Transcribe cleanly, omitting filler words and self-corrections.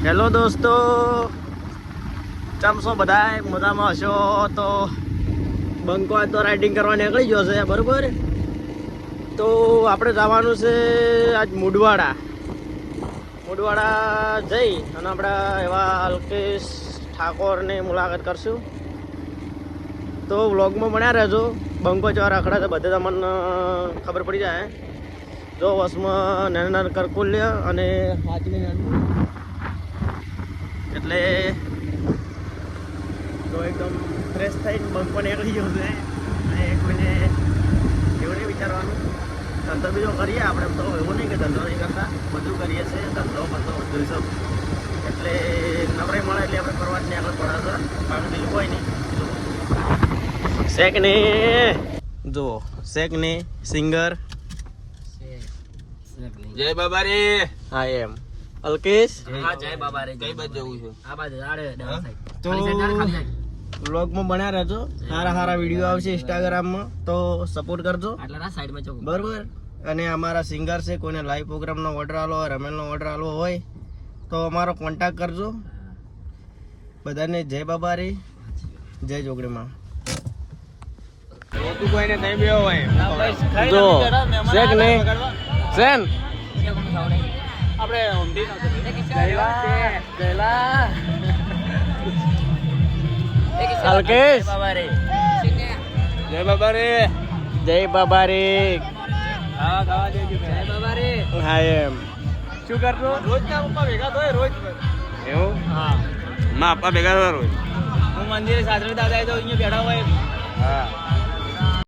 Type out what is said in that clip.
Hello દોસ્તો, ચમ છો બધાય મજામાં હશો? તો બંકો તો રાઇડિંગ કરવા નીકળી ગયો છે બરોબર. તો આપણે જવાનું છે આજ મુડવાડા જઈ અને આપણે એવા અલ્કેશ ઠાકોરની મુલાકાત કરશું. તો વ્લોગમાં બન્યા રહેજો. બંકો જેવા રખડા છે બધે તમને ખબર પડી જાય. જો વસમાં નાના કરકુલ્ય અને હાથની નાનું એટલે તો એકદમ ફ્રેશ થઈને બંકો નીકળી ગયો છે. અને કોઈને એવું નહીં વિચારવાનું, ધંધો બીજો કરીએ આપણે. તો એવું નહીં કે ધંધો નહીં કરતા, બધું કરીએ છીએ. ધંધો બધું છે એટલે નવરાઈ મળે એટલે આપણે ફરવા જ નહીં આગળ પડાશે. બાકી બીજું કોઈ નહીં. શેક ને જુઓ, શેક ને સિંગર જય બાબા રે. હા એમ અલ્કેશ. હા જય બાબા રે. કઈ બાજુ જવું છે? આ બાજુ આડે તો વ્લોગમાં બન્યા રહેજો. સારા વિડીયો આવશે ઇન્સ્ટાગ્રામમાં, તો સપોર્ટ કરજો આટલા સાઈડમાં ચોક બરોબર. અને અમારા સિંગર છે, કોઈને લાઈવ પ્રોગ્રામનો ઓર્ડર આલો હોય, રમેલનો ઓર્ડર આલો હોય તો અમારો કોન્ટેક્ટ કરજો. બધાને જય બાબા રે, જય જોગણીમાં. તું કોઈને નહીં બેહો હોય જો શેક ને સેન આપણે ઊંધી અલ્કેશ. જય બાબા રે. જય બાબા રે. હા ખાવા દેજો. જય બાબા રે. હા એમ શું કરતો? રોજ ના પપ્પા ભેગા થાય રોજ. એવું? હા માં પપ્પા ભેગા થયા રોજ. હું મંદિરે સાસરે દાદા તો અહીંયા બેઠા હોય. હા